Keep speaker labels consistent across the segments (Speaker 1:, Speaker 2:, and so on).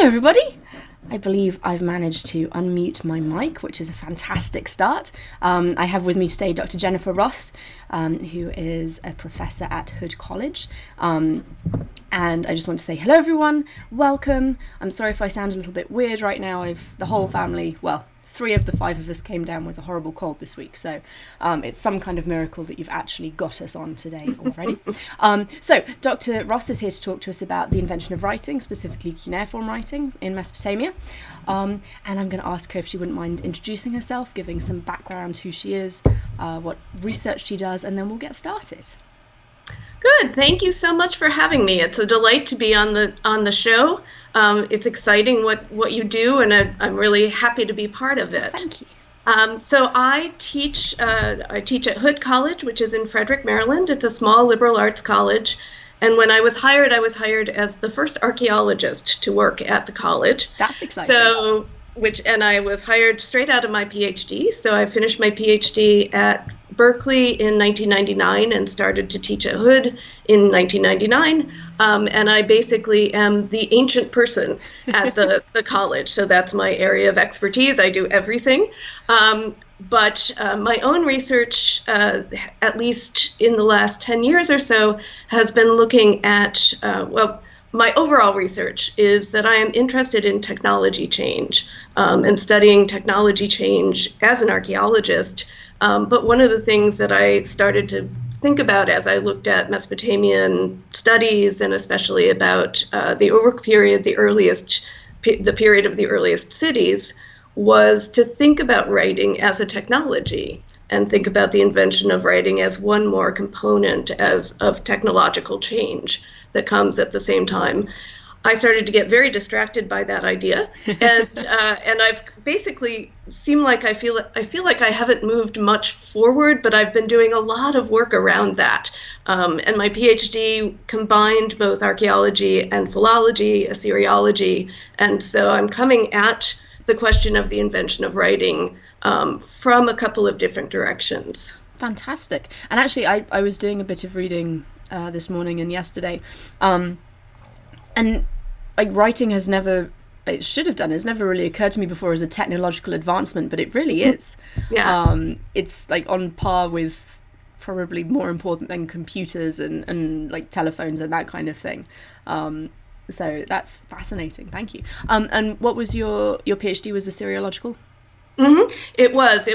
Speaker 1: Hello everybody! I believe I've managed to unmute my mic, which is a fantastic start. I have with me today Dr. Jennifer Ross, who is a professor at Hood College. And I just want to say hello everyone, welcome. I'm sorry if I sound a little bit weird right now. The whole family, well, 3 of the 5 of us came down with a horrible cold this week, so it's some kind of miracle that you've actually got us on today already. So Dr. Ross is here to talk to us about the invention of writing, specifically cuneiform writing in Mesopotamia, and I'm going to ask her if she wouldn't mind introducing herself, giving some background who she is, what research she does, and then we'll get started.
Speaker 2: Good. Thank you so much for having me. It's a delight to be on the show. It's exciting what you do, and I'm really happy to be part of it.
Speaker 1: Thank you.
Speaker 2: So I teach at Hood College, which is in Frederick, Maryland. It's a small liberal arts college. And when I was hired as the first archaeologist to work at the college.
Speaker 1: That's exciting.
Speaker 2: And I was hired straight out of my PhD. So I finished my PhD at Berkeley in 1999 and started to teach at Hood in 1999. And I basically am the ancient person at the college. So that's my area of expertise. I do everything. But my own research, at least in the last 10 years or so, has been looking at, my overall research is that I am interested in technology change and studying technology change as an archaeologist. But one of the things that I started to think about as I looked at Mesopotamian studies, and especially about the Uruk period, the period of the earliest cities, was to think about writing as a technology and think about the invention of writing as one more component of technological change that comes at the same time. I started to get very distracted by that idea, and I've basically seemed like I feel like I haven't moved much forward, but I've been doing a lot of work around that. And my PhD combined both archaeology and philology, Assyriology, and so I'm coming at the question of the invention of writing from a couple of different directions.
Speaker 1: Fantastic. And actually, I was doing a bit of reading this morning and yesterday, and writing has never really occurred to me before as a technological advancement, but it really is.
Speaker 2: Yeah.
Speaker 1: It's like on par with probably more important than computers and like telephones and that kind of thing. So that's fascinating. Thank you. And what was your PhD? Was Assyriological?
Speaker 2: Mm-hmm. It was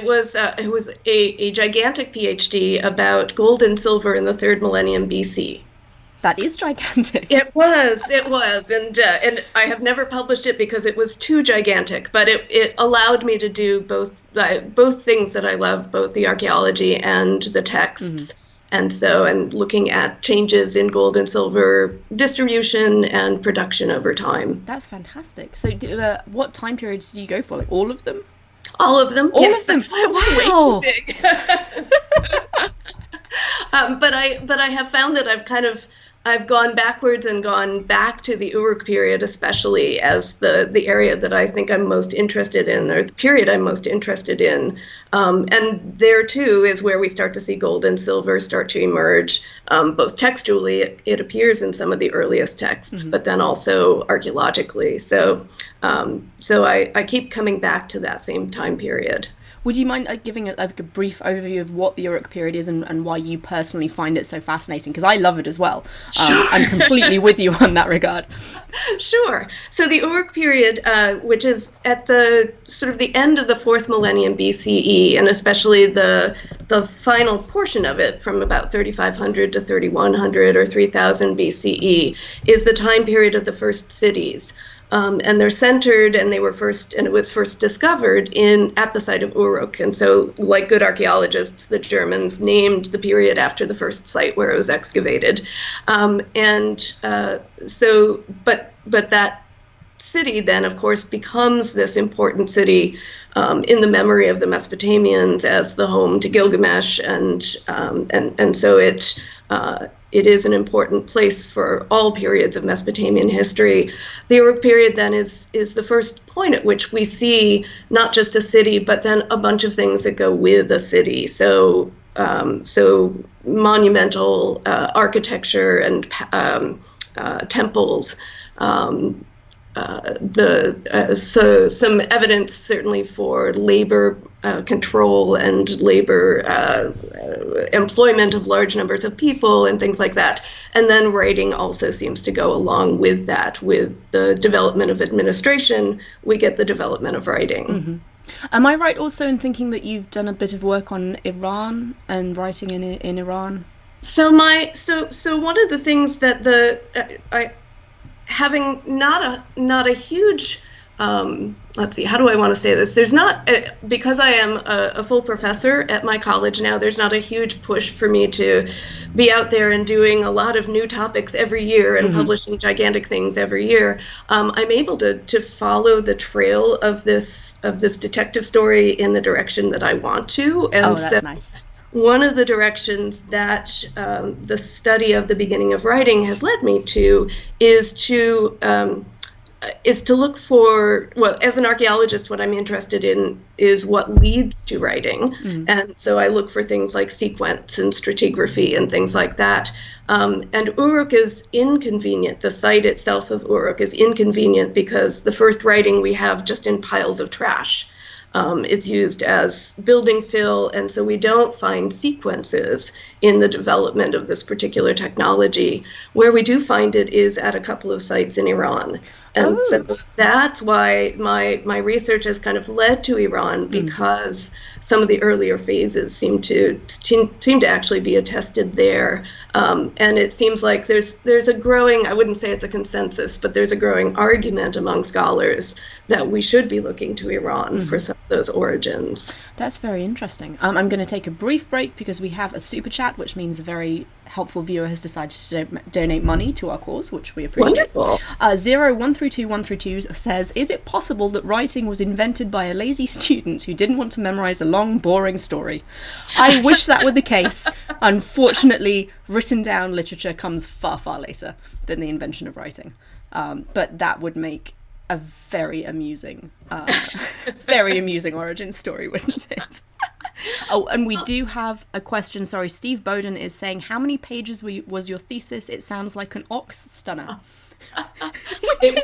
Speaker 2: a gigantic PhD about gold and silver in the 3rd millennium BC.
Speaker 1: That is gigantic.
Speaker 2: It was, and I have never published it because it was too gigantic. But it allowed me to do both things that I love, both the archaeology and the texts. Mm-hmm. And looking at changes in gold and silver distribution and production over time.
Speaker 1: That's fantastic. So, what time periods did you go for? Like all of them?
Speaker 2: All of them.
Speaker 1: All of them.
Speaker 2: That's why it was way too big. But I have found that I've gone backwards and gone back to the Uruk period, especially as the area that I think I'm most interested in, or the period I'm most interested in. And there too is where we start to see gold and silver start to emerge, both textually, it appears in some of the earliest texts, mm-hmm. but then also archaeologically. So I keep coming back to that same time period.
Speaker 1: Would you mind giving a brief overview of what the Uruk period is and why you personally find it so fascinating? Because I love it as well.
Speaker 2: Sure.
Speaker 1: I'm completely with you on that regard.
Speaker 2: Sure. So the Uruk period, which is at the sort of the end of the 4th millennium BCE, and especially the final portion of it from about 3500 to 3100 or 3000 BCE, is the time period of the first cities. And they're centered, and it was first discovered at the site of Uruk. And so, like good archaeologists, the Germans named the period after the first site where it was excavated. But that city then, of course, becomes this important city in the memory of the Mesopotamians as the home to Gilgamesh, and so it is an important place for all periods of Mesopotamian history. The Uruk period then is the first point at which we see not just a city, but then a bunch of things that go with a city. So monumental architecture and temples, so some evidence certainly for labor control and labor employment of large numbers of people and things like that. And then writing also seems to go along with that. With the development of administration, we get the development of writing.
Speaker 1: Mm-hmm. Am I right also in thinking that you've done a bit of work on Iran and writing in Iran?
Speaker 2: So one of the things that having not a huge let's see, how do I want to say this? There's not, because I am a full professor at my college now, there's not a huge push for me to be out there and doing a lot of new topics every year and publishing gigantic things every year. I'm able to follow the trail of this detective story in the direction that I want to. And
Speaker 1: that's nice.
Speaker 2: One of the directions that the study of the beginning of writing has led me to is to look for, well, as an archaeologist, what I'm interested in is what leads to writing. And so I look for things like sequence and stratigraphy and things like that. And Uruk is inconvenient. The site itself of Uruk is inconvenient because the first writing we have just in piles of trash. It's used as building fill, and so we don't find sequences in the development of this particular technology. Where we do find it is at a couple of sites in Iran. And so that's why my research has kind of led to Iran, because some of the earlier phases seem to actually be attested there. And it seems like there's a growing, I wouldn't say it's a consensus, but there's a growing argument among scholars that we should be looking to Iran for some of those origins.
Speaker 1: That's very interesting. I'm going to take a brief break because we have a super chat, which means a very helpful viewer has decided to donate money to our cause, which we appreciate.
Speaker 2: Wonderful.
Speaker 1: 0132 says, is it possible that writing was invented by a lazy student who didn't want to memorize a long, boring story? I wish that were the case. Unfortunately, written down literature comes far, far later than the invention of writing. But that would make a very amusing origin story, wouldn't it? Oh, and we do have a question. Sorry, Steve Bowden is saying, how many pages was your thesis? It sounds like an ox stunner. Which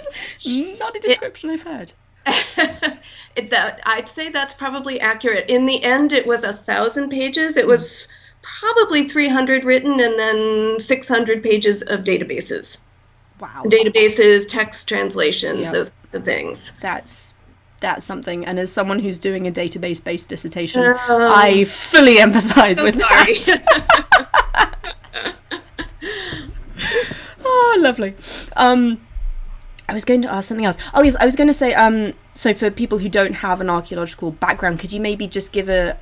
Speaker 1: is not a description I've heard.
Speaker 2: I'd say that's probably accurate. In the end, it was 1,000 pages. It was probably 300 written and then 600 pages of databases.
Speaker 1: Wow.
Speaker 2: Databases, text translations, those kinds of things.
Speaker 1: That's something. And as someone who's doing a database-based dissertation, I fully empathize with that. Oh, lovely. I was going to ask something else. Oh, yes, I was going to say, so for people who don't have an archaeological background, could you maybe just give a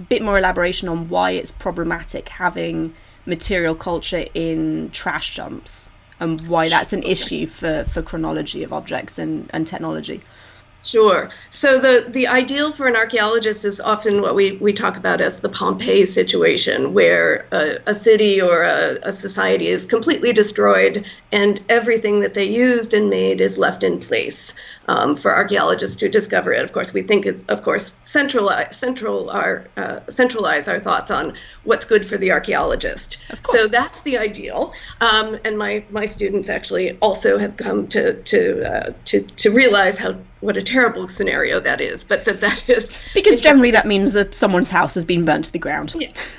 Speaker 1: bit more elaboration on why it's problematic having material culture in trash dumps and why that's an issue for chronology of objects and technology?
Speaker 2: Sure. So the ideal for an archaeologist is often what we talk about as the Pompeii situation, where a city or a society is completely destroyed and everything that they used and made is left in place for archaeologists to discover it. Of course, we think, centralize our thoughts on what's good for the archaeologist. So that's the ideal. And my students actually also have come to realize what a terrible scenario that is, but that is...
Speaker 1: Because generally that means that someone's house has been burnt to the ground.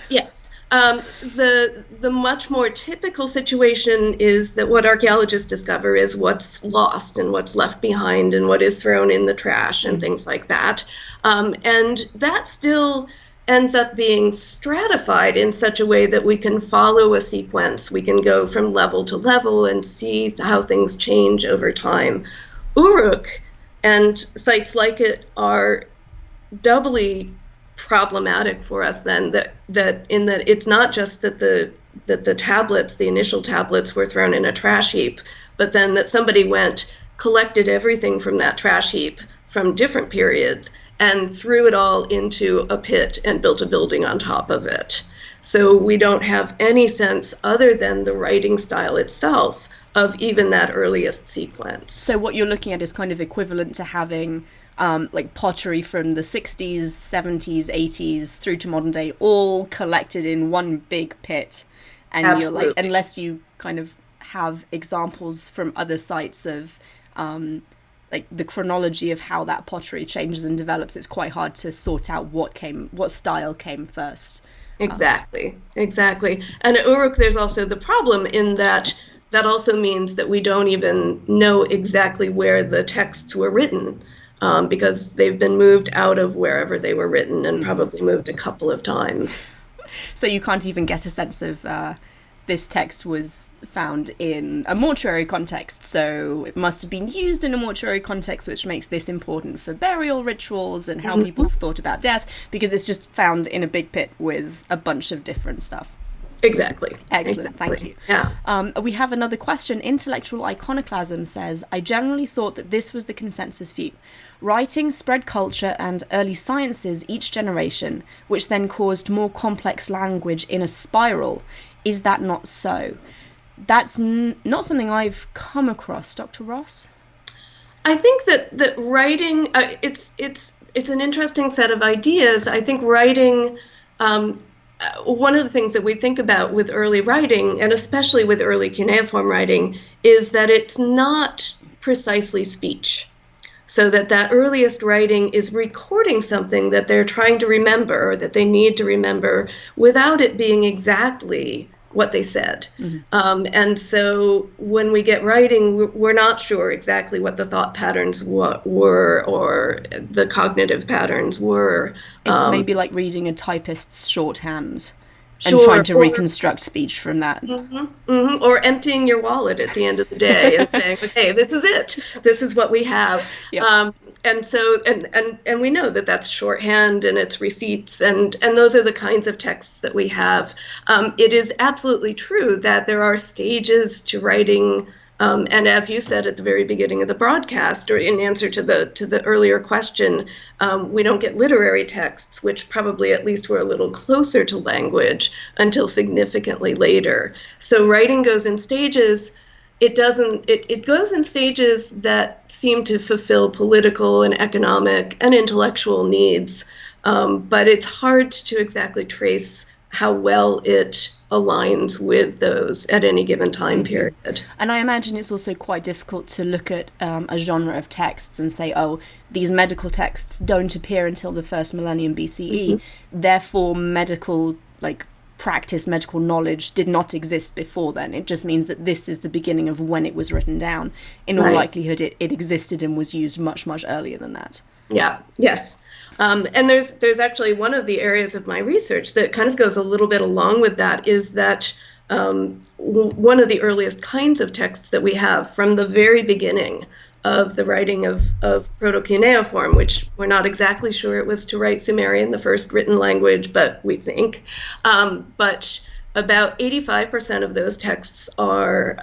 Speaker 2: Yes. The much more typical situation is that what archaeologists discover is what's lost and what's left behind and what is thrown in the trash and things like that. And that still ends up being stratified in such a way that we can follow a sequence. We can go from level to level and see how things change over time. Uruk and sites like it are doubly problematic for us then, that it's not just that the tablets, the initial tablets, were thrown in a trash heap, but then that somebody collected everything from that trash heap from different periods and threw it all into a pit and built a building on top of it. So we don't have any sense, other than the writing style itself, of even that earliest sequence.
Speaker 1: So what you're looking at is kind of equivalent to having like pottery from the 60s, 70s, 80s through to modern day, all collected in one big pit. And Absolutely. You're like, unless you kind of have examples from other sites of like the chronology of how that pottery changes and develops, it's quite hard to sort out what style came first.
Speaker 2: Exactly. And at Uruk, there's also the problem in that also means that we don't even know exactly where the texts were written, because they've been moved out of wherever they were written and probably moved a couple of times.
Speaker 1: So you can't even get a sense of this text was found in a mortuary context, so it must have been used in a mortuary context, which makes this important for burial rituals and how people thought about death, because it's just found in a big pit with a bunch of different stuff.
Speaker 2: Exactly.
Speaker 1: Excellent, thank you.
Speaker 2: Yeah.
Speaker 1: We have another question. Intellectual Iconoclasm says, I generally thought that this was the consensus view. Writing spread culture and early sciences each generation, which then caused more complex language in a spiral. Is that not so? That's not something I've come across, Dr. Ross.
Speaker 2: I think that writing, it's an interesting set of ideas. I think writing, one of the things that we think about with early writing, and especially with early cuneiform writing, is that it's not precisely speech. So that earliest writing is recording something that they're trying to remember, or that they need to remember, without it being exactly what they said. And so when we get writing, we're not sure exactly what the thought patterns were, or the cognitive patterns were.
Speaker 1: It's maybe like reading a typist's shorthand and trying to reconstruct speech from that.
Speaker 2: Or emptying your wallet at the end of the day and saying, okay, this is it. This is what we have. Yep. And so, and we know that that's shorthand and it's receipts, and those are the kinds of texts that we have. It is absolutely true that there are stages to writing. And as you said at the very beginning of the broadcast, or in answer to the earlier question, we don't get literary texts, which probably at least were a little closer to language until significantly later. So writing goes in stages. It goes in stages that seem to fulfill political and economic and intellectual needs, but it's hard to exactly trace how well it aligns with those at any given time period.
Speaker 1: And I imagine it's also quite difficult to look at a genre of texts and say, oh, these medical texts don't appear until the first millennium BCE, therefore medical practice, medical knowledge did not exist before then. It just means that this is the beginning of when it was written down. In all likelihood, it existed and was used much, much earlier than that.
Speaker 2: Yes. And there's actually one of the areas of my research that kind of goes a little bit along with that, is that one of the earliest kinds of texts that we have from the very beginning of the writing of Proto-Cuneiform, which we're not exactly sure it was to write Sumerian, the first written language, but we think. But about 85% of those texts are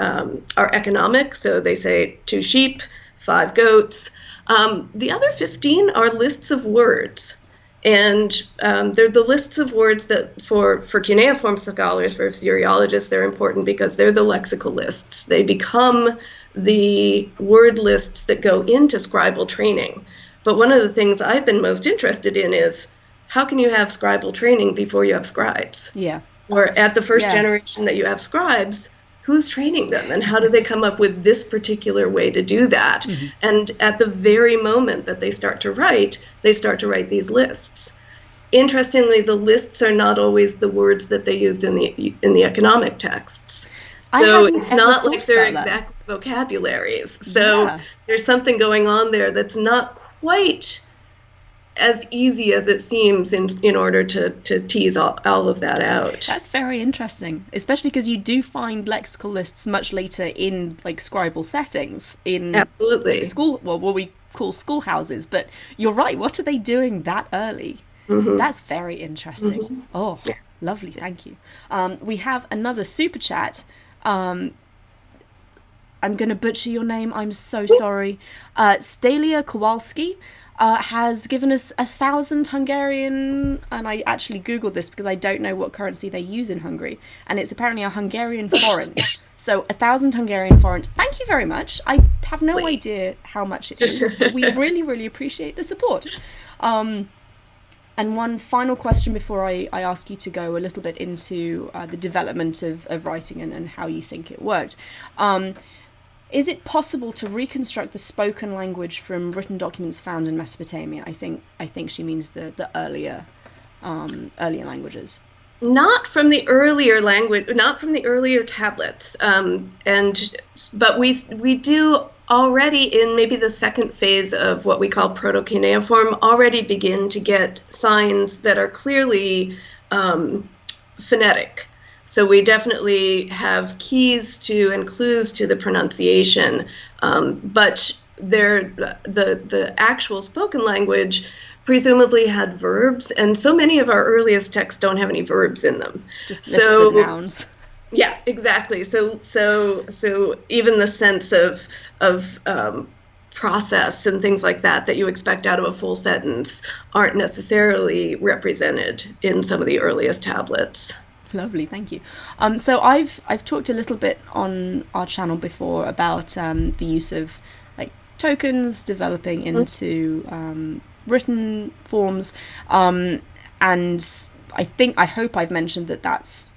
Speaker 2: economic, so they say 2 sheep, 5 goats. The other 15 are lists of words. And they're the lists of words that for cuneiform scholars, for Assyriologists, they're important because they're the lexical lists. They become the word lists that go into scribal training. But one of the things I've been most interested in is, how can you have scribal training before you have scribes?
Speaker 1: Yeah.
Speaker 2: Or at the first generation that you have scribes, who's training them, and how do they come up with this particular way to do that? And at the very moment that they start to write these lists. Interestingly, the lists are not always the words that they used in the economic texts. So it's not like they're exact vocabularies. So there's something going on there that's not quite as easy as it seems in order to tease all of that out.
Speaker 1: That's very interesting, especially because you do find lexical lists much later in scribal settings in
Speaker 2: absolutely
Speaker 1: school, what we call schoolhouses. But you're right. What are they doing that early? That's very interesting. Oh, lovely. Thank you. We have another super chat. I'm going to butcher your name. I'm so sorry. Stalia Kowalski has given us 1,000 Hungarian, and I actually Googled this because I don't know what currency they use in Hungary, and it's apparently a Hungarian forint. So 1,000 Hungarian forint. Thank you very much. I have no idea how much it is, but we really, really appreciate the support. And one final question before I ask you to go a little bit into the development of writing and how you think it worked. Is it possible to reconstruct the spoken language from written documents found in Mesopotamia? I think she means the earlier languages.
Speaker 2: Not from the earlier language, not from the earlier tablets, but we do already in maybe the second phase of what we call proto-cuneiform already begin to get signs that are clearly phonetic. So we definitely have keys to and clues to the pronunciation, but the actual spoken language presumably had verbs, and so many of our earliest texts don't have any verbs in them.
Speaker 1: Just lists of nouns.
Speaker 2: Yeah, exactly. So even the sense of process and things like that you expect out of a full sentence aren't necessarily represented in some of the earliest tablets.
Speaker 1: Lovely, thank you. So I've talked a little bit on our channel before about the use of like tokens developing into written forms, and I hope I've mentioned that that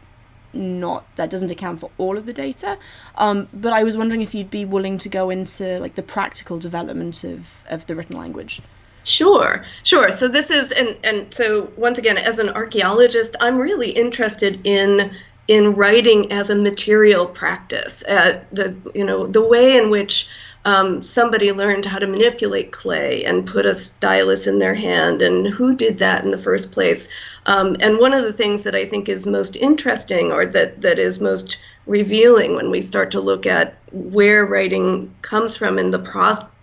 Speaker 1: doesn't account for all of the data, but I was wondering if you'd be willing to go into like the practical development of the written language.
Speaker 2: Sure. So this is, and so once again, as an archaeologist, I'm really interested in writing as a material practice. The way in which somebody learned how to manipulate clay and put a stylus in their hand, and who did that in the first place. And one of the things that I think is most interesting, or that is most revealing when we start to look at where writing comes from in the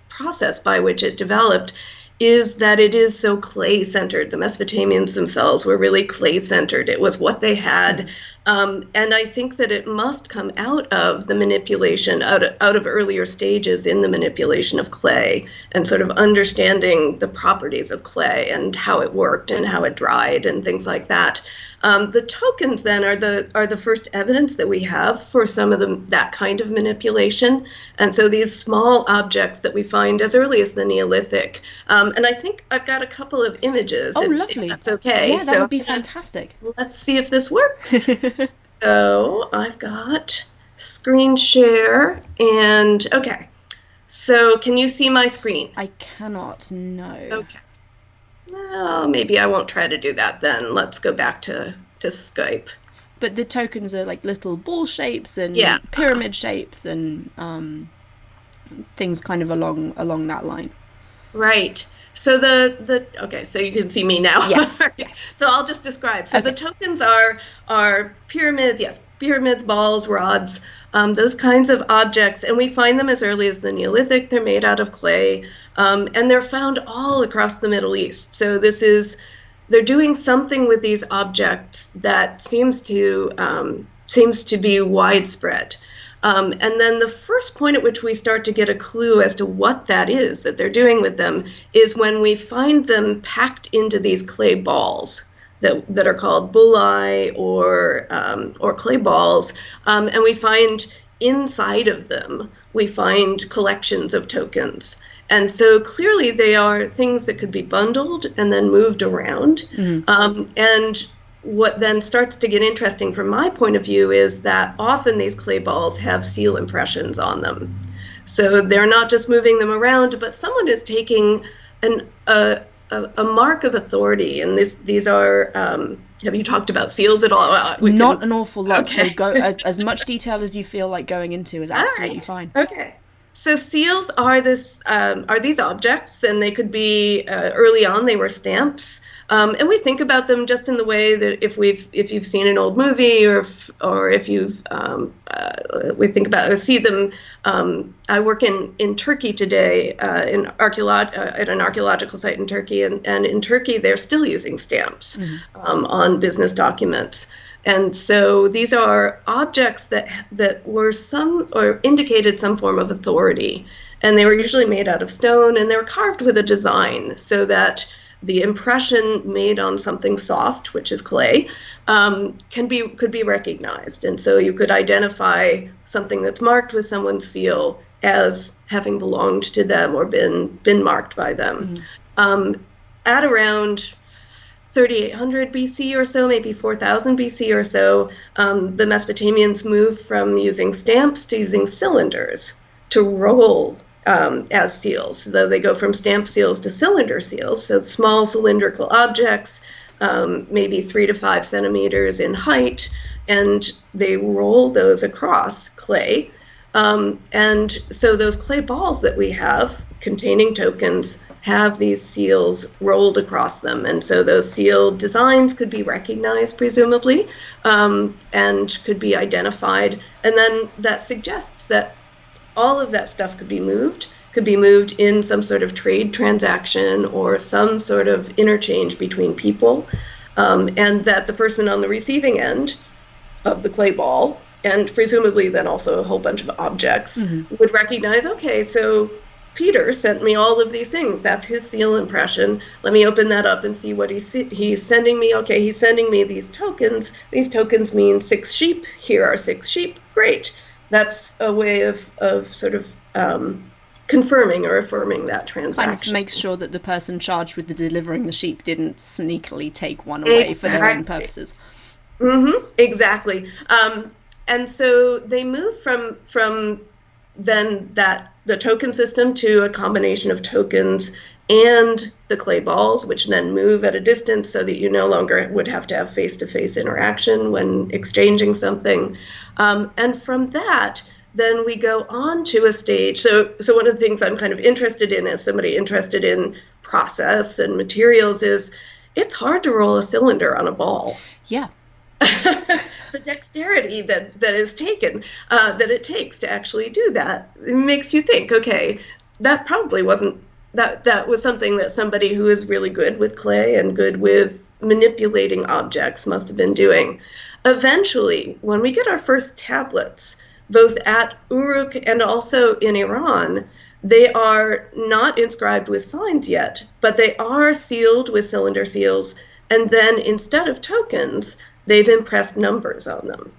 Speaker 2: process by which it developed, is that it is so clay-centered. The Mesopotamians themselves were really clay-centered. It was what they had. And I think that it must come out of the manipulation, out of earlier stages in the manipulation of clay, and sort of understanding the properties of clay and how it worked and how it dried and things like that. The tokens then are the first evidence that we have for some of that kind of manipulation. And so these small objects that we find as early as the Neolithic. And I think I've got a couple of images.
Speaker 1: Oh, lovely.
Speaker 2: If that's okay.
Speaker 1: Yeah, that would be fantastic.
Speaker 2: Let's see if this works. So I've got screen share, and okay. So can you see my screen?
Speaker 1: I cannot, no.
Speaker 2: Okay. Well, maybe I won't try to do that then. Let's go back to Skype.
Speaker 1: But the tokens are like little ball shapes and pyramid shapes and things kind of along that line.
Speaker 2: Right. So okay, so you can see me now.
Speaker 1: Yes. Yes.
Speaker 2: So I'll just describe. So the tokens are pyramids, pyramids, balls, rods, those kinds of objects, and we find them as early as the Neolithic. They're made out of clay, and they're found all across the Middle East. So they're doing something with these objects that seems to be widespread. And then the first point at which we start to get a clue as to what that is that they're doing with them is when we find them packed into these clay balls that are called bullae or clay balls, and we find inside of them we find collections of tokens. And so clearly they are things that could be bundled and then moved around. Mm-hmm. And what then starts to get interesting from my point of view is that often these clay balls have seal impressions on them. So they're not just moving them around, but someone is taking a mark of authority. And these are, have you talked about seals at all?
Speaker 1: Not an awful lot. Okay. So go as much detail as you feel like going into is absolutely fine.
Speaker 2: Okay. So seals are these objects, and they could be early on they were stamps, and we think about them just in the way that if you've seen an old movie or if you've see them. I work in Turkey today at an archaeological site in Turkey, and in Turkey they're still using stamps on business documents. And so these are objects that were indicated some form of authority, and they were usually made out of stone, and they were carved with a design so that the impression made on something soft, which is clay, could be recognized. And so you could identify something that's marked with someone's seal as having belonged to them or been marked by them. At around 3,800 BC or so, maybe 4,000 BC or so, the Mesopotamians moved from using stamps to using cylinders. to roll as seals. So they go from stamp seals to cylinder seals, so small cylindrical objects, maybe 3 to 5 centimeters in height, and they roll those across clay. And so those clay balls that we have containing tokens have these seals rolled across them. And so those seal designs could be recognized, presumably, and could be identified. And then that suggests that all of that stuff could be moved in some sort of trade transaction or some sort of interchange between people, and that the person on the receiving end of the clay ball, and presumably then also a whole bunch of objects, would recognize, okay, so Peter sent me all of these things. That's his seal impression. Let me open that up and see what he's sending me. Okay, he's sending me these tokens. These tokens mean 6 sheep. Here are 6 sheep. Great. That's a way of sort of confirming or affirming that transaction.
Speaker 1: Kind of makes sure that the person charged with delivering the sheep didn't sneakily take one away for their own purposes.
Speaker 2: Exactly. And so they move from then the token system to a combination of tokens and the clay balls, which then move at a distance so that you no longer would have to have face-to-face interaction when exchanging something. And from that, then we go on to a stage. So one of the things I'm kind of interested in as somebody interested in process and materials is it's hard to roll a cylinder on a ball.
Speaker 1: Yeah.
Speaker 2: The dexterity that is taken, that it takes to actually do that, it makes you think, okay, that probably wasn't, that was something that somebody who is really good with clay and good with manipulating objects must have been doing. Eventually, when we get our first tablets, both at Uruk and also in Iran, they are not inscribed with signs yet, but they are sealed with cylinder seals, and then instead of tokens, they've impressed numbers on them.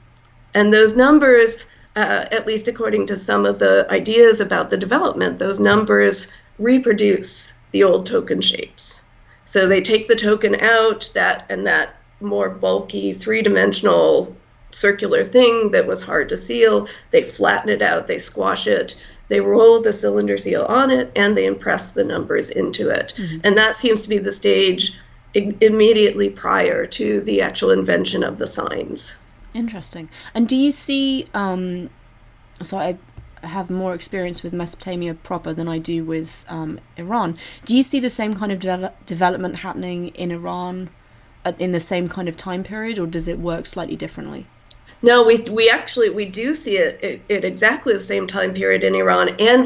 Speaker 2: And those numbers, at least according to some of the ideas about the development, those numbers reproduce the old token shapes. So they take the token out, that more bulky three-dimensional circular thing that was hard to seal, they flatten it out, they squash it, they roll the cylinder seal on it, and they impress the numbers into it. And that seems to be the stage immediately prior to the actual invention of the signs.
Speaker 1: Interesting. And do you see, so I have more experience with Mesopotamia proper than I do with Iran. Do you see the same kind of development happening in Iran in the same kind of time period, or does it work slightly differently?
Speaker 2: No, we do see it at exactly the same time period in Iran, and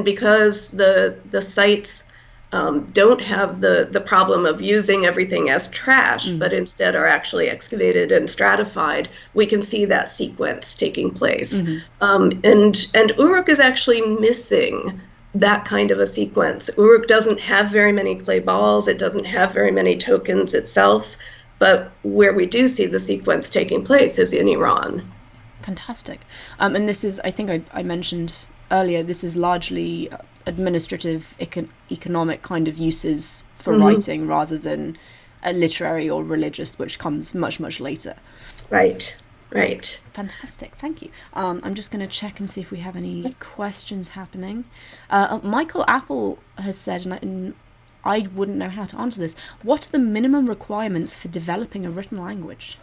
Speaker 2: because the sites don't have the problem of using everything as trash, but instead are actually excavated and stratified, we can see that sequence taking place. And Uruk is actually missing that kind of a sequence. Uruk doesn't have very many clay balls, it doesn't have very many tokens itself, but where we do see the sequence taking place is in Iran.
Speaker 1: Fantastic. And this is, I think I mentioned earlier, this is largely administrative, economic kind of uses for writing rather than literary or religious, which comes much, much later. Right. Fantastic. Thank you. I'm just going to check and see if we have any questions happening. Michael Apple has said, and I wouldn't know how to answer this, what are the minimum requirements for developing a written language?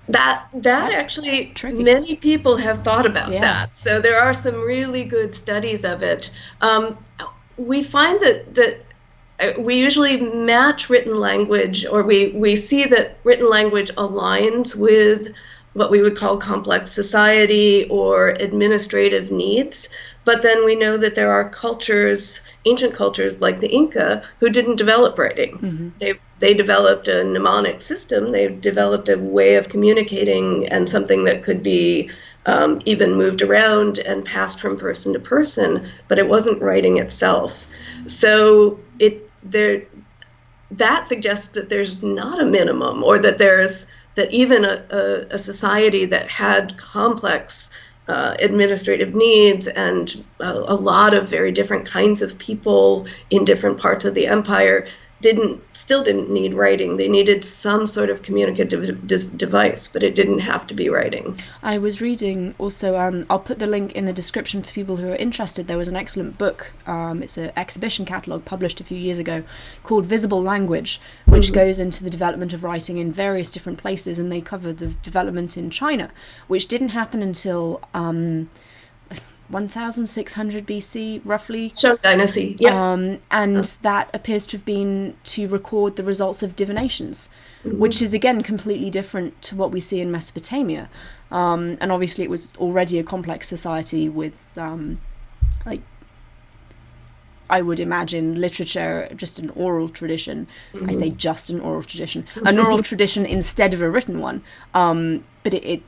Speaker 2: That's actually tricky. Many people have thought about that. So there are some really good studies of it. We find that we usually match written language, or we see that written language aligns with what we would call complex society or administrative needs. But then we know that there are cultures, ancient cultures like the Inca, who didn't develop writing. They developed a mnemonic system. They developed a way of communicating and something that could be even moved around and passed from person to person, but it wasn't writing itself. So that suggests that there's not a minimum, or that even a society that had complex administrative needs and a lot of very different kinds of people in different parts of the empire, still didn't need writing. They needed some sort of communicative device, but it didn't have to be writing.
Speaker 1: I was reading also, I'll put the link in the description for people who are interested. There was an excellent book, it's an exhibition catalogue published a few years ago called Visible Language, which goes into the development of writing in various different places, and they cover the development in China, which didn't happen until 1600 BC, roughly.
Speaker 2: Shang Dynasty, yeah.
Speaker 1: And that appears to have been to record the results of divinations, which is again completely different to what we see in Mesopotamia. And obviously it was already a complex society with, like, I would imagine literature, just an oral tradition. I say just an oral tradition. An oral tradition instead of a written one. But it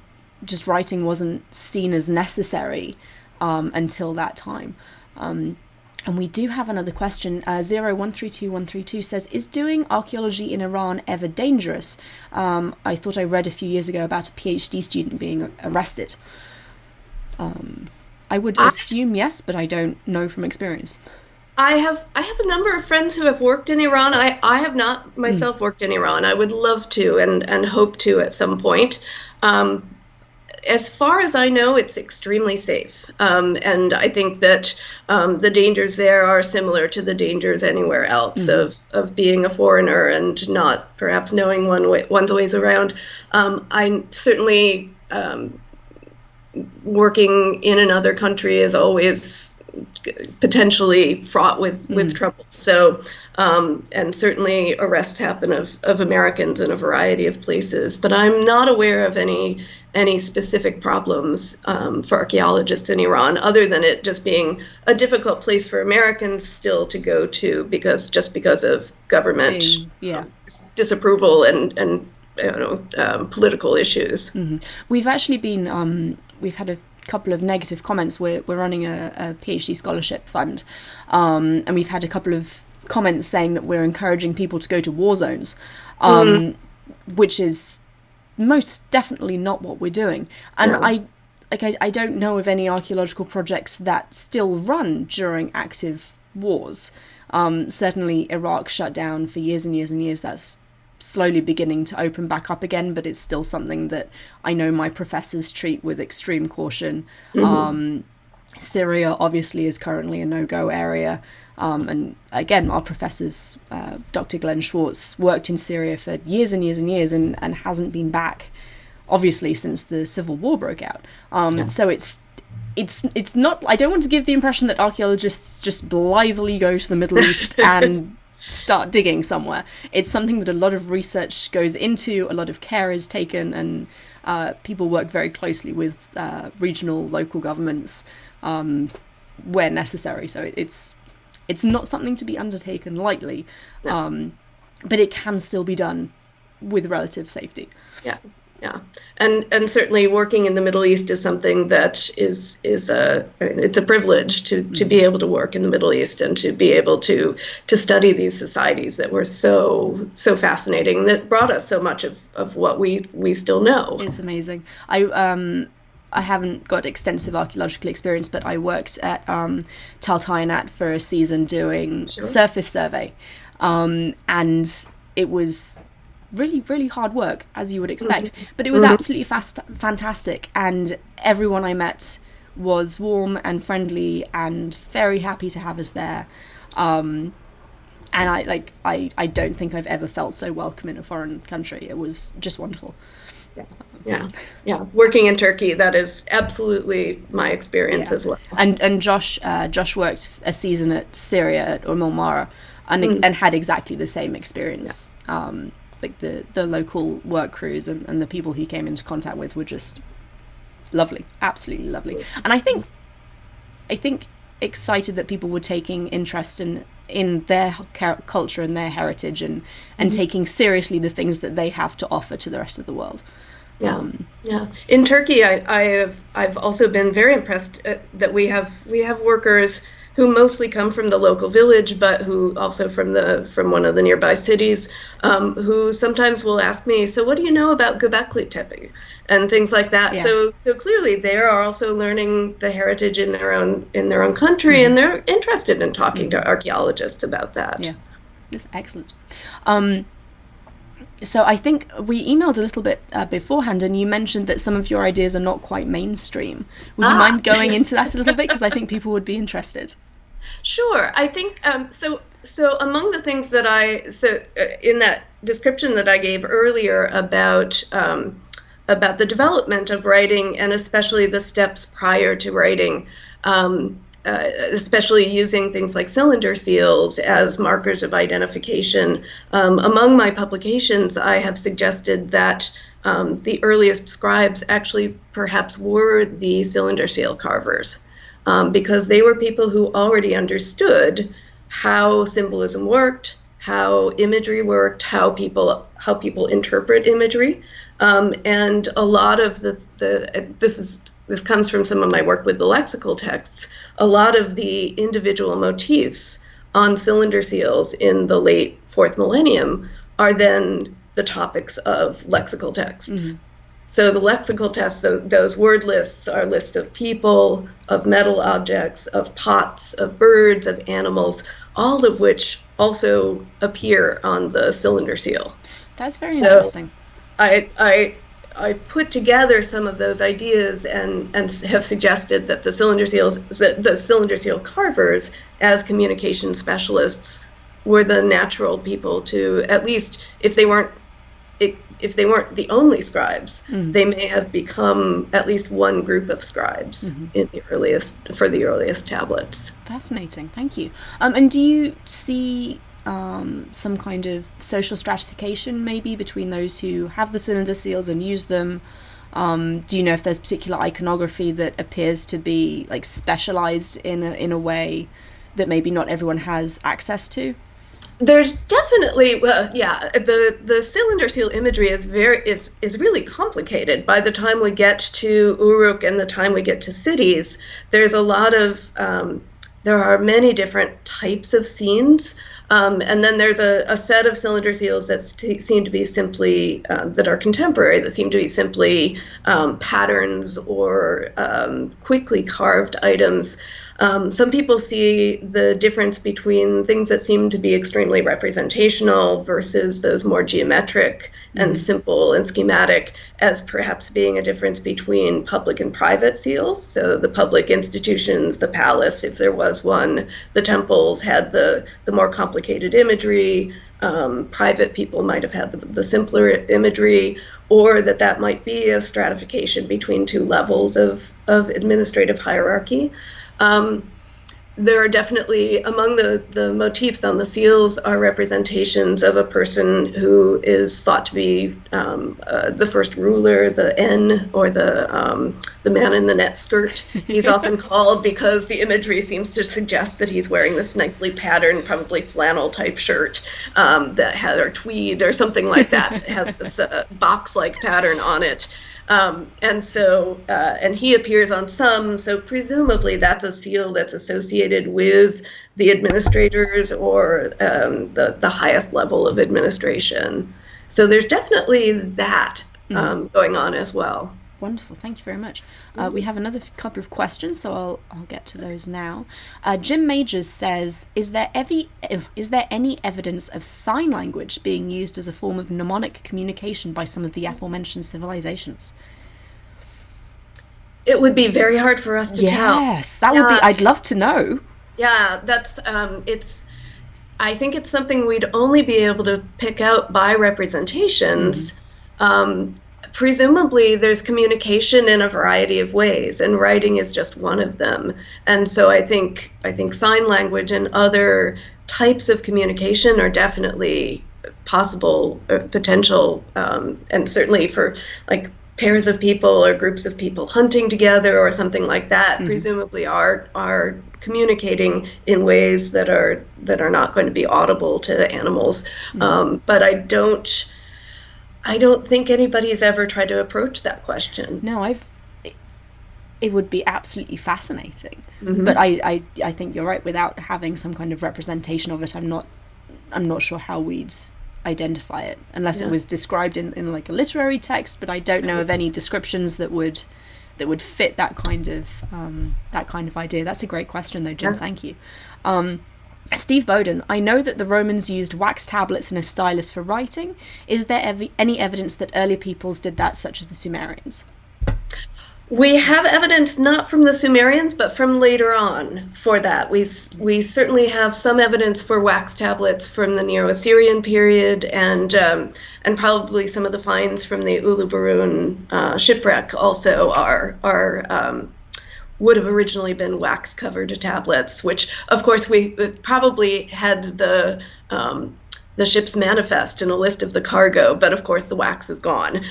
Speaker 1: just writing wasn't seen as necessary until that time. And we do have another question. 0132132 says, is doing archaeology in Iran ever dangerous? I thought I read a few years ago about a PhD student being arrested. I would assume yes, but I don't know from experience.
Speaker 2: I have a number of friends who have worked in Iran. I have not myself worked in Iran. I would love to and hope to at some point. As far as I know, it's extremely safe. And I think that the dangers there are similar to the dangers anywhere else of being a foreigner and not perhaps knowing one's ways around. I certainly, working in another country is always potentially fraught with trouble. So, and certainly arrests happen of Americans in a variety of places, but I'm not aware of any specific problems for archaeologists in Iran, other than it just being a difficult place for Americans still to go to because of government disapproval and political issues.
Speaker 1: We've actually been we've had a couple of negative comments. We're running a PhD scholarship fund, and we've had a couple of comments saying that we're encouraging people to go to war zones, which is most definitely not what we're doing. And I don't know of any archaeological projects that still run during active wars. Certainly Iraq shut down for years and years and years. That's slowly beginning to open back up again, but it's still something that I know my professors treat with extreme caution. Syria obviously is currently a no-go area, and again our professors, Dr. Glenn Schwartz, worked in Syria for years and years and years and hasn't been back obviously since the civil war broke out. So it's not, I don't want to give the impression that archaeologists just blithely go to the Middle East and start digging somewhere. It's something that a lot of research goes into, a lot of care is taken, and people work very closely with regional, local governments where necessary. So it's not something to be undertaken lightly, but it can still be done with relative safety. Yeah, and certainly working in the Middle East is something that it's a privilege to be able to work in the Middle East and to be able to study these societies that were so fascinating, that brought us so much of what we still know. It's amazing. I haven't got extensive archaeological experience, but I worked at Tal Tayanat for a season doing surface survey, and it was really, really hard work, as you would expect, but it was absolutely fantastic, and everyone I met was warm and friendly and very happy to have us there, and I don't think I've ever felt so welcome in a foreign country. It was just wonderful. Yeah. Working in Turkey, that is absolutely my experience as well. And Josh worked a season at Syria at Marmara, and had exactly the same experience. Like the local work crews and the people he came into contact with were just lovely, absolutely lovely. And I think excited that people were taking interest in their culture and their heritage and taking seriously the things that they have to offer to the rest of the world. In Turkey, I've also been very impressed that we have workers who mostly come from the local village, but who also from one of the nearby cities, who sometimes will ask me, so what do you know about Göbekli Tepe and things like that? So clearly they are also learning the heritage in their own country, and they're interested in talking to archaeologists about that. That's excellent. So I think we emailed a little bit beforehand, and you mentioned that some of your ideas are not quite mainstream. Would you mind going into that a little bit? Because I think people would be interested.
Speaker 2: Sure. I think so among the things that in that description that I gave earlier about the development of writing, and especially the steps prior to writing, especially using things like cylinder seals as markers of identification. Among my publications, I have suggested that the earliest scribes actually perhaps were the cylinder seal carvers, because they were people who already understood how symbolism worked, how imagery worked, how people interpret imagery, and a lot of this comes from some of my work with the lexical texts. A lot of the individual motifs on cylinder seals in the late 4th millennium are then the topics of lexical texts. Mm-hmm. So the lexical texts, those word lists are lists of people, of metal objects, of pots, of birds, of animals, all of which also appear on the cylinder seal.
Speaker 1: That's very interesting.
Speaker 2: I put together some of those ideas and have suggested that the cylinder seal carvers, as communication specialists, were the natural people to, at least if they weren't the only scribes, mm-hmm. they may have become at least one group of scribes mm-hmm. for the earliest tablets.
Speaker 1: Fascinating, thank you. And do you see some kind of social stratification maybe between those who have the cylinder seals and use them? Do you know if there's particular iconography that appears to be like specialized in a way that maybe not everyone has access to?
Speaker 2: There's definitely, the cylinder seal imagery is really complicated. By the time we get to Uruk and the time we get to cities, there's a lot of there are many different types of scenes. And then there's a set of cylinder seals that seem to be simply, that are contemporary, that seem to be simply patterns or quickly carved items. Some people see the difference between things that seem to be extremely representational versus those more geometric and simple and schematic as perhaps being a difference between public and private seals. So the public institutions, the palace, if there was one, the temples had the more complicated imagery. Private people might have had the simpler imagery, or that might be a stratification between two levels of administrative hierarchy. There are definitely, among the motifs on the seals are representations of a person who is thought to be the first ruler, the N, or the man in the net skirt. He's often called because the imagery seems to suggest that he's wearing this nicely patterned, probably flannel type shirt that has, or tweed or something like that. It has this box-like pattern on it. And he appears on some, so presumably that's a seal that's associated with the administrators or the highest level of administration. So there's definitely that going on as well.
Speaker 1: Wonderful, thank you very much. We have another couple of questions, so I'll get to those now. Jim Majors says, is there any evidence of sign language being used as a form of mnemonic communication by some of the aforementioned civilizations?
Speaker 2: It would be very hard for us to tell.
Speaker 1: Yes, that would be, I'd love to know.
Speaker 2: Yeah, that's, I think it's something we'd only be able to pick out by representations. Presumably there's communication in a variety of ways, and writing is just one of them. And so I think sign language and other types of communication are definitely possible or potential, and certainly for like pairs of people or groups of people hunting together or something like that, presumably are communicating in ways that are not going to be audible to the animals. But I don't think anybody's ever tried to approach that question.
Speaker 1: No, it would be absolutely fascinating. But I think you're right. Without having some kind of representation of it, I'm not sure how we'd identify it, unless it was described in like a literary text. But I don't know of any descriptions that would fit that kind of idea. That's a great question, though, Jim. Thank you. Steve Bowden, I know that the Romans used wax tablets and a stylus for writing. Is there any evidence that earlier peoples did that, such as the Sumerians?
Speaker 2: We have evidence not from the Sumerians, but from later on for that. We certainly have some evidence for wax tablets from the Neo-Assyrian period, and probably some of the finds from the Uluburun shipwreck also would have originally been wax-covered tablets, which, of course, we probably had the ship's manifest in a list of the cargo, but of course the wax is gone.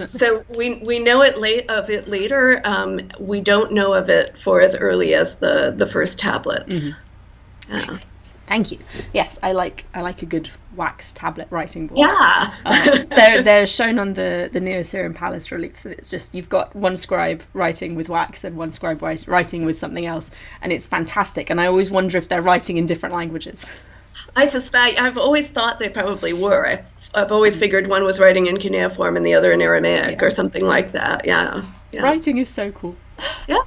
Speaker 2: So we know of it later. We don't know of it for as early as the first tablets.
Speaker 1: Mm-hmm. Thank you. Yes, I like a good wax tablet writing board.
Speaker 2: Yeah.
Speaker 1: They're shown on the Neo-Assyrian palace reliefs, and it's just, you've got one scribe writing with wax and one scribe writing with something else, and it's fantastic. And I always wonder if they're writing in different languages.
Speaker 2: I suspect, I've always thought they probably were. I've always figured one was writing in cuneiform and the other in Aramaic or something like that. Yeah.
Speaker 1: Writing is so cool.
Speaker 2: Yeah.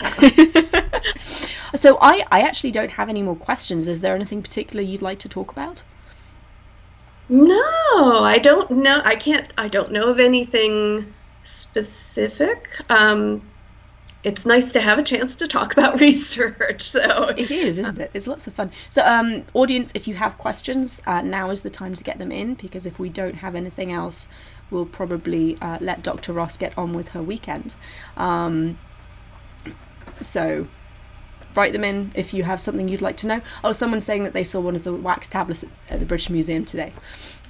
Speaker 1: So I actually don't have any more questions. Is there anything particular you'd like to talk about?
Speaker 2: No, I don't know. I don't know of anything specific. It's nice to have a chance to talk about research. So
Speaker 1: it is, isn't it? It's lots of fun. So audience, if you have questions, now is the time to get them in, because if we don't have anything else, we'll probably let Dr. Ross get on with her weekend. So write them in if you have something you'd like to know. Oh, someone's saying that they saw one of the wax tablets at the British Museum today.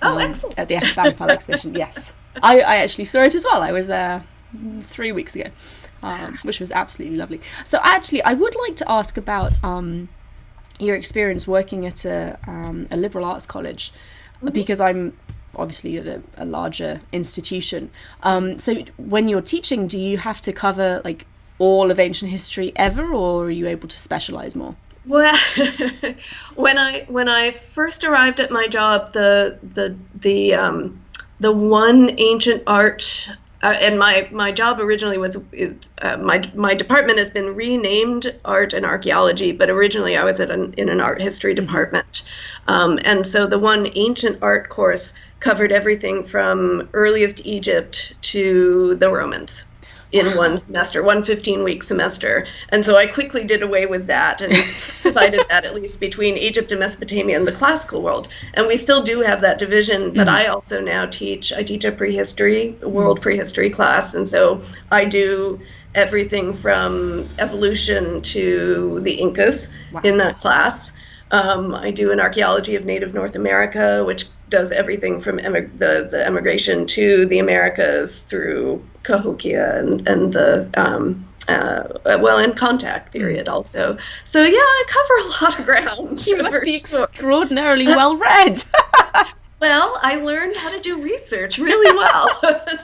Speaker 2: Excellent.
Speaker 1: At the Ashbanpal exhibition, yes. I actually saw it as well. I was there 3 weeks ago, which was absolutely lovely. So actually, I would like to ask about your experience working at a liberal arts college, because I'm obviously at a larger institution. So when you're teaching, do you have to cover like all of ancient history ever, or are you able to specialize more?
Speaker 2: Well, when I first arrived at my job, the one ancient art, and my job originally was my department has been renamed Art and Archaeology, but originally I was in an art history department, and so the one ancient art course covered everything from earliest Egypt to the Romans in one semester, one 15-week semester. And so I quickly did away with that and divided that at least between Egypt and Mesopotamia and the classical world. And we still do have that division, but I also now teach a prehistory, world prehistory class. And so I do everything from evolution to the Incas in that class. I do an archaeology of native North America, which does everything from the emigration to the Americas through Cahokia and the and contact period also. So yeah, I cover a lot of ground.
Speaker 1: You must be extraordinarily well read.
Speaker 2: Well, I learned how to do research really well.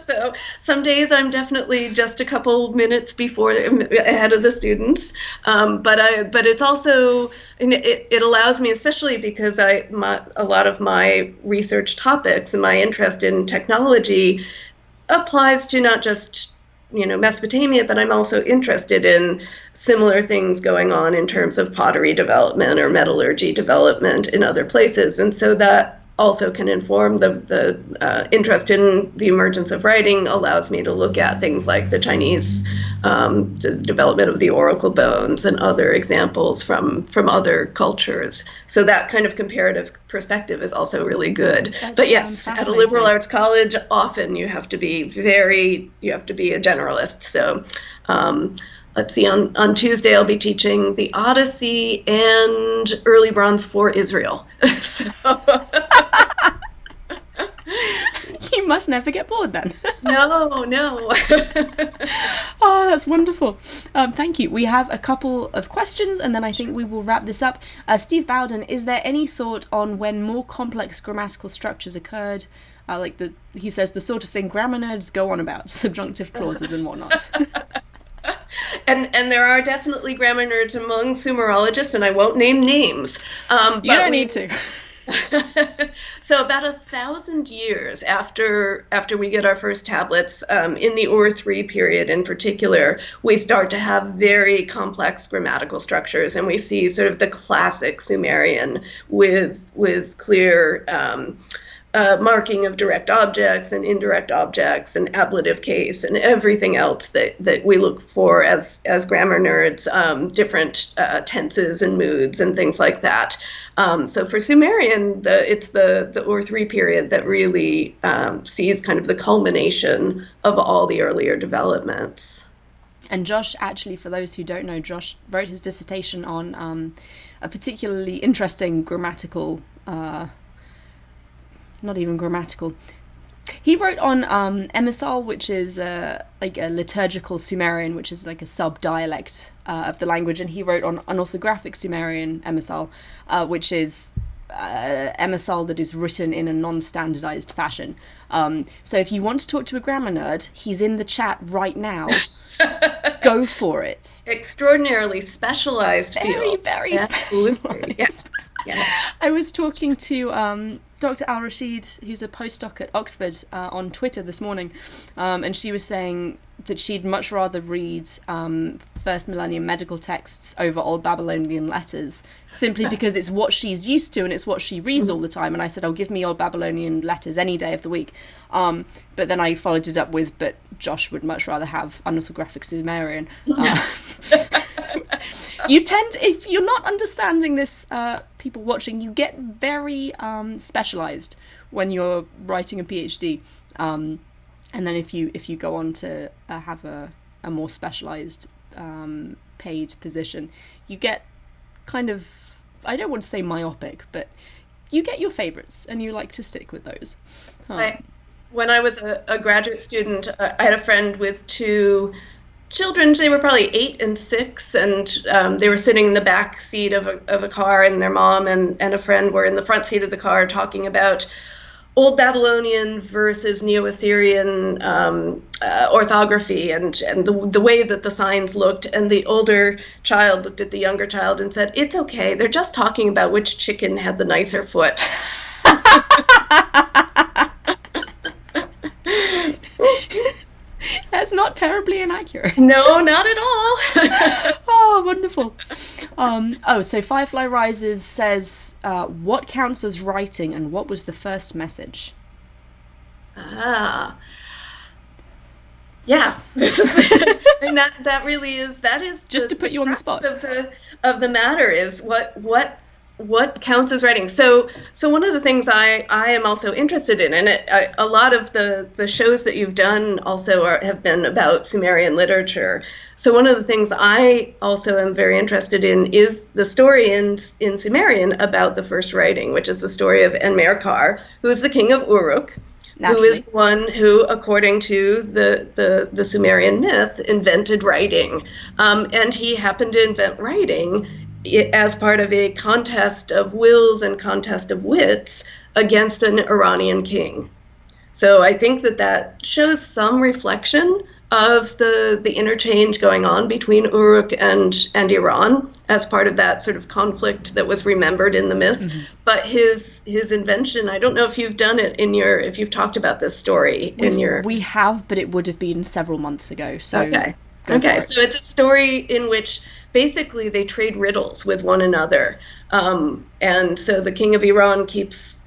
Speaker 2: So some days I'm definitely just a couple minutes ahead of the students. But it's also, it allows me, especially because a lot of my research topics and my interest in technology applies to not just Mesopotamia, but I'm also interested in similar things going on in terms of pottery development or metallurgy development in other places, and so that also can inform the interest in the emergence of writing. Allows me to look at things like the Chinese the development of the oracle bones and other examples from other cultures. So that kind of comparative perspective is also really good. But yes, at a liberal arts college, often you have to be a generalist. So let's see, on Tuesday I'll be teaching the Odyssey and early bronze for Israel.
Speaker 1: You must never get bored then.
Speaker 2: No.
Speaker 1: Oh, that's wonderful. Thank you. We have a couple of questions, and then I think we will wrap this up. Steve Bowden, is there any thought on when more complex grammatical structures occurred? He says the sort of thing grammar nerds go on about, subjunctive clauses and whatnot.
Speaker 2: And there are definitely grammar nerds among Sumerologists, and I won't name names.
Speaker 1: You don't need to.
Speaker 2: So about 1,000 years after we get our first tablets, in the Ur-3 period in particular, we start to have very complex grammatical structures, and we see sort of the classic Sumerian with clear marking of direct objects and indirect objects and ablative case and everything else that we look for as grammar nerds, different tenses and moods and things like that. So for Sumerian, it's the Ur-3 period that really sees kind of the culmination of all the earlier developments.
Speaker 1: And Josh, actually, for those who don't know, Josh wrote his dissertation on a particularly interesting grammatical not even grammatical. He wrote on 𝀭Support, which is like a liturgical Sumerian, which is like a sub-dialect of the language, and he wrote on unorthographic Sumerian 𝀭Support, which is 𝀭Support that is written in a non-standardized fashion. So if you want to talk to a grammar nerd, he's in the chat right now. Go for it.
Speaker 2: Extraordinarily specialized field.
Speaker 1: Very specialized.
Speaker 2: Yes.
Speaker 1: I was talking to Dr. Al-Rashid, who's a postdoc at Oxford, on Twitter this morning, and she was saying that she'd much rather read first millennium medical texts over Old Babylonian letters, simply because it's what she's used to and it's what she reads all the time. And I said, "Oh, give me Old Babylonian letters any day of the week." But then I followed it up with, "But Josh would much rather have unorthographic Sumerian." You tend, if you're not understanding this, people watching, you get very specialized when you're writing a PhD, and then if you go on to have a more specialized paid position, you get kind of, I don't want to say myopic, but you get your favorites and you like to stick with those.
Speaker 2: When I was a graduate student, I had a friend with two children. They were probably 8 and 6, and they were sitting in the back seat of a car, and their mom and a friend were in the front seat of the car talking about Old Babylonian versus Neo-Assyrian orthography and the way that the signs looked. And the older child looked at the younger child and said, "It's okay, they're just talking about which chicken had the nicer foot."
Speaker 1: That's not terribly inaccurate.
Speaker 2: No, not at all.
Speaker 1: Oh, wonderful. So Firefly Rises says, what counts as writing and what was the first message?
Speaker 2: Yeah. This is, I mean, that really is, that is
Speaker 1: just to put you on the spot
Speaker 2: of the matter is what counts as writing. So one of the things I am also interested in, and a lot of the shows that you've done also have been about Sumerian literature. So one of the things I also am very interested in is the story in Sumerian about the first writing, which is the story of Enmerkar, who is the king of Uruk,
Speaker 1: Naturally.
Speaker 2: who is one who, according to the Sumerian myth, invented writing. And he happened to invent writing as part of a contest of wills and contest of wits against an Iranian king. So I think that shows some reflection of the interchange going on between Uruk and Iran as part of that sort of conflict that was remembered in the myth. Mm-hmm. But his invention, I don't know if you've done it if you've talked about this story
Speaker 1: We have, but it would have been several months ago. So
Speaker 2: okay. So it's a story in which basically they trade riddles with one another, and so the king of Iran keeps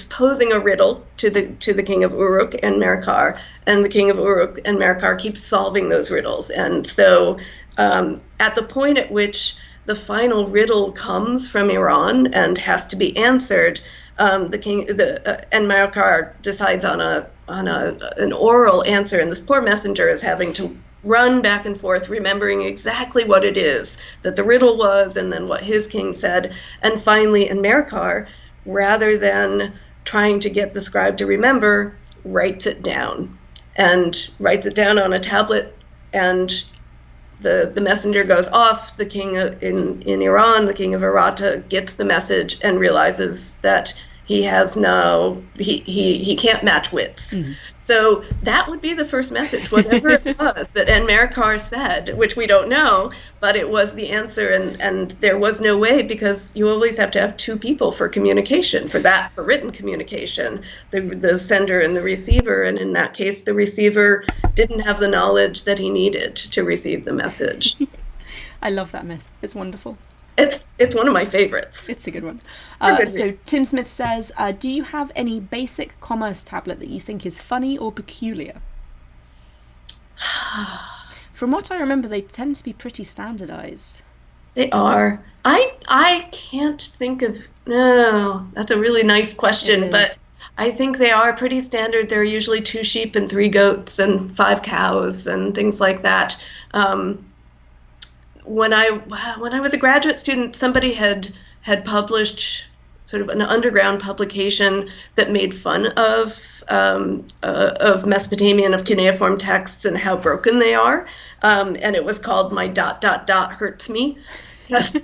Speaker 2: posing a riddle to the king of Uruk and Merkar, and the king of Uruk and Merkar keeps solving those riddles. And so at the point at which the final riddle comes from Iran and has to be answered, and Merkar decides on an oral answer, and this poor messenger is having to run back and forth, remembering exactly what it is that the riddle was, and then what his king said. And finally, Merkar, rather than trying to get the scribe to remember, writes it down on a tablet, and the messenger goes off. The king in Iran, the king of Arata, gets the message and realizes that He has no, he can't match wits.
Speaker 1: Mm-hmm.
Speaker 2: So that would be the first message, whatever it was that Enmerkar said, which we don't know, but it was the answer, and there was no way, because you always have to have two people for communication, for written communication, the sender and the receiver, and in that case, the receiver didn't have the knowledge that he needed to receive the message.
Speaker 1: I love that myth. It's wonderful.
Speaker 2: It's one of my favorites.
Speaker 1: It's a good one. So Tim Smith says, do you have any basic commerce tablet that you think is funny or peculiar? From what I remember, they tend to be pretty standardized.
Speaker 2: They are. I can't think of, no, that's a really nice question, but I think they are pretty standard. There are usually 2 sheep and 3 goats and 5 cows and things like that. When I was a graduate student, somebody had published sort of an underground publication that made fun of Mesopotamian, of cuneiform texts and how broken they are, and it was called "My ... hurts me." Yes, the ...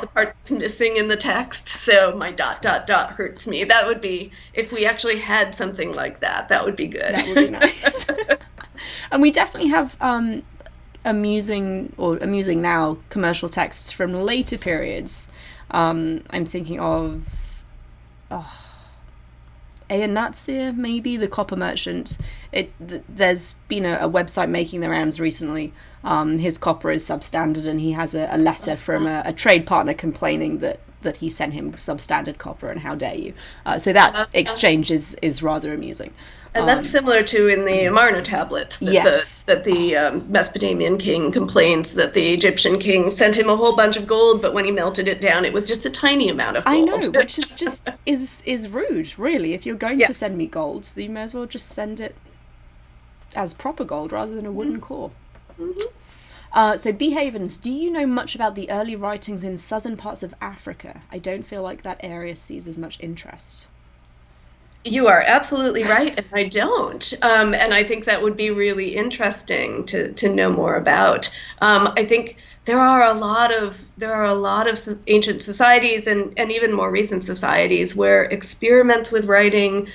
Speaker 2: the part that's missing in the text. So my ... hurts me. That would be, if we actually had something like that. That would be good.
Speaker 1: That would be nice. And we definitely have amusing now commercial texts from later periods. I'm thinking of Eonatsir, maybe, the copper merchant. There's been a website making the rounds recently. His copper is substandard, and he has a letter from a trade partner complaining that he sent him substandard copper, and how dare you. So that exchange is rather amusing.
Speaker 2: And that's similar to in the Amarna tablets, that the Mesopotamian king complains that the Egyptian king sent him a whole bunch of gold, but when he melted it down, it was just a tiny amount of gold.
Speaker 1: I know, which is just is rude, really. If you're going to send me gold, so you may as well just send it as proper gold rather than a wooden core. Mm-hmm. So B. Havens, do you know much about the early writings in southern parts of Africa? I don't feel like that area sees as much interest.
Speaker 2: You are absolutely right, and I don't. And I think that would be really interesting to know more about. I think there are a lot of ancient societies and even more recent societies where experiments with writing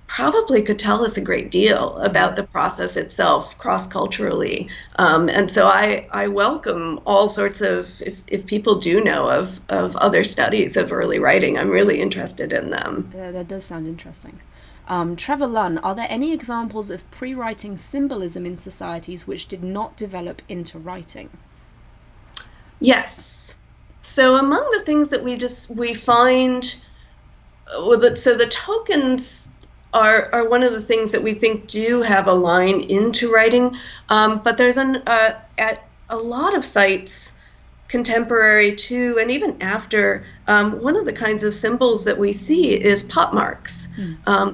Speaker 2: probably could tell us a great deal about the process itself cross-culturally. And so I welcome all sorts of, if people do know of other studies of early writing, I'm really interested in them.
Speaker 1: That does sound interesting. Trevor Lunn, are there any examples of pre-writing symbolism in societies which did not develop into writing?
Speaker 2: Yes. So among the things that we find, so the tokens are one of the things that we think do have a line into writing, but there's at a lot of sites contemporary to and even after, one of the kinds of symbols that we see is pot marks.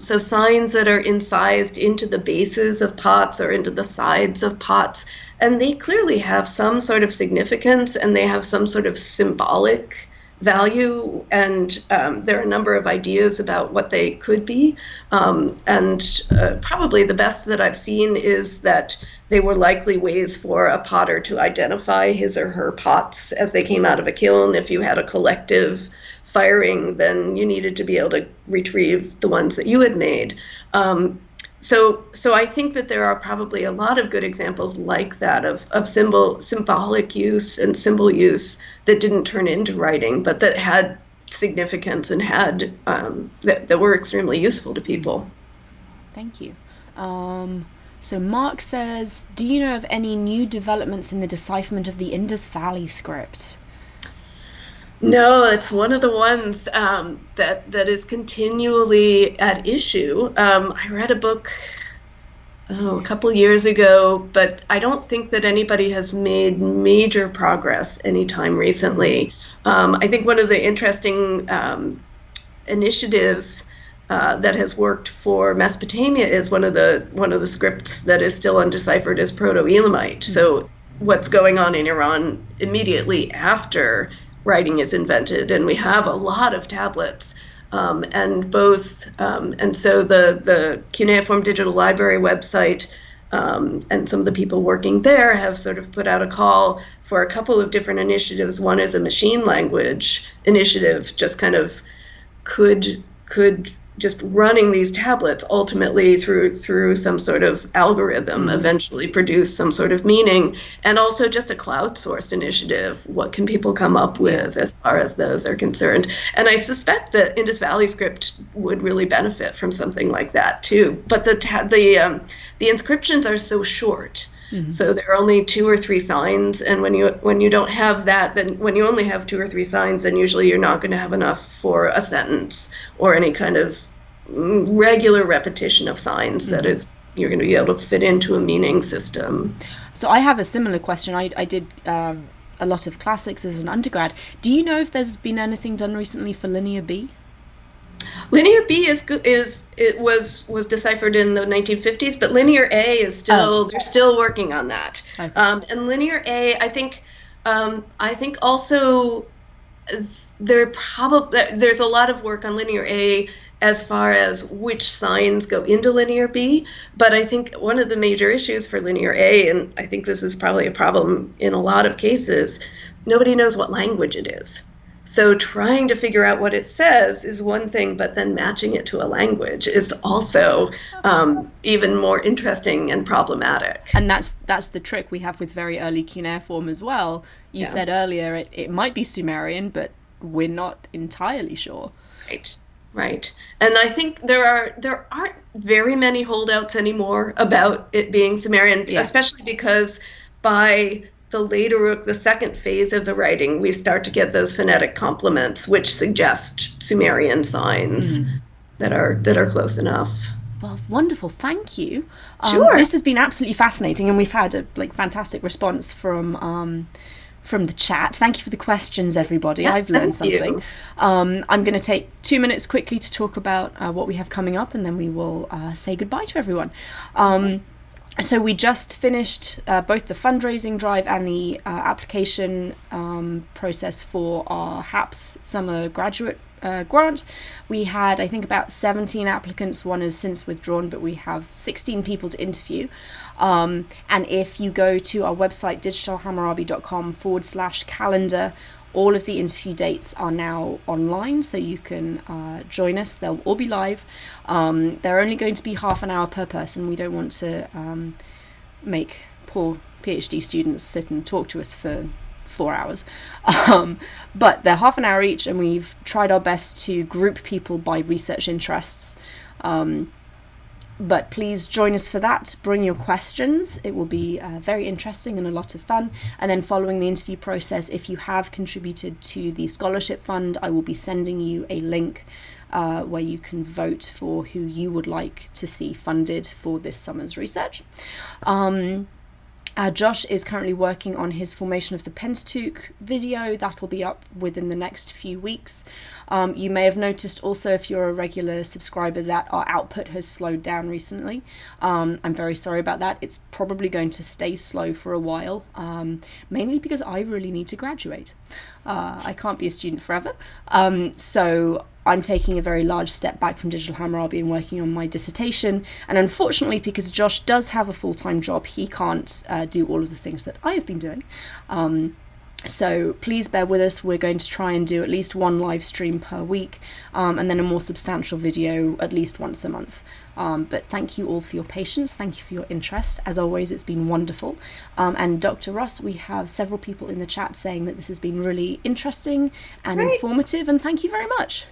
Speaker 2: So signs that are incised into the bases of pots or into the sides of pots, and they clearly have some sort of significance, and they have some sort of symbolic value, and there are a number of ideas about what they could be, and probably the best that I've seen is that they were likely ways for a potter to identify his or her pots as they came out of a kiln. If you had a collective firing, then you needed to be able to retrieve the ones that you had made. So I think that there are probably a lot of good examples like that of symbolic use and symbol use that didn't turn into writing, but that had significance and had that were extremely useful to people.
Speaker 1: Thank you. So Mark says, do you know of any new developments in the decipherment of the Indus Valley script?
Speaker 2: No, it's one of the ones that is continually at issue. I read a book a couple years ago, but I don't think that anybody has made major progress anytime recently. I think one of the interesting initiatives that has worked for Mesopotamia is one of the scripts that is still undeciphered as Proto-Elamite. So what's going on in Iran immediately after writing is invented, and we have a lot of tablets, and so the Cuneiform Digital Library website and some of the people working there have sort of put out a call for a couple of different initiatives. One is a machine language initiative, just kind of could could just running these tablets ultimately through some sort of algorithm eventually produce some sort of meaning. And also just a crowdsourced initiative, what can people come up with as far as those are concerned? And I suspect that Indus Valley Script would really benefit from something like that too. But the inscriptions are so short. So there are only 2 or 3 signs, and when you don't have that, then when you only have 2 or 3 signs, then usually you're not going to have enough for a sentence or any kind of regular repetition of signs that you're going to be able to fit into a meaning system.
Speaker 1: So I have a similar question. I did a lot of classics as an undergrad. Do you know if there's been anything done recently for Linear B?
Speaker 2: Linear B was deciphered in the 1950s, but Linear A is they're still working on that. Okay. And Linear A, I think also there's a lot of work on Linear A as far as which signs go into Linear B, but I think one of the major issues for Linear A, and I think this is probably a problem in a lot of cases, nobody knows what language it is. So trying to figure out what it says is one thing, but then matching it to a language is also even more interesting and problematic.
Speaker 1: And that's the trick we have with very early cuneiform as well. You said earlier it might be Sumerian, but we're not entirely sure.
Speaker 2: Right. And I think there aren't very many holdouts anymore about it being Sumerian, especially because by the second phase of the writing, we start to get those phonetic complements, which suggest Sumerian signs that are close enough.
Speaker 1: Well, wonderful. Thank you.
Speaker 2: Sure.
Speaker 1: This has been absolutely fascinating, and we've had a fantastic response from the chat. Thank you for the questions, everybody.
Speaker 2: Yes,
Speaker 1: I've learned something.
Speaker 2: You.
Speaker 1: I'm going to take 2 minutes quickly to talk about what we have coming up, and then we will say goodbye to everyone. So we just finished both the fundraising drive and the application process for our HAPS summer graduate grant. We had, I think, about 17 applicants. One has since withdrawn, but we have 16 people to interview. And if you go to our website, digitalhammurabi.com/calendar, all of the interview dates are now online, so you can join us. They'll all be live. They're only going to be half an hour per person. We don't want to make poor PhD students sit and talk to us for 4 hours. But they're half an hour each, and we've tried our best to group people by research interests. But please join us for that. Bring your questions. It will be very interesting and a lot of fun. And then following the interview process, if you have contributed to the scholarship fund, I will be sending you a link where you can vote for who you would like to see funded for this summer's research. Josh is currently working on his Formation of the Pentateuch video. That'll be up within the next few weeks. You may have noticed also, if you're a regular subscriber, that our output has slowed down recently. I'm very sorry about that. It's probably going to stay slow for a while, mainly because I really need to graduate. I can't be a student forever. So I'm taking a very large step back from Digital Hammurabi and working on my dissertation. And unfortunately, because Josh does have a full-time job, he can't do all of the things that I have been doing. So please bear with us. We're going to try and do at least one live stream per week, and then a more substantial video at least once a month. But thank you all for your patience. Thank you for your interest. As always, it's been wonderful. And Dr. Ross, we have several people in the chat saying that this has been really interesting and informative, and thank you very much.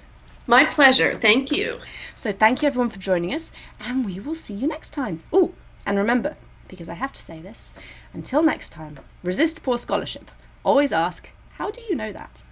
Speaker 2: My pleasure. Thank you.
Speaker 1: So thank you everyone for joining us, and we will see you next time. Oh, and remember, because I have to say this, until next time, resist poor scholarship. Always ask, how do you know that?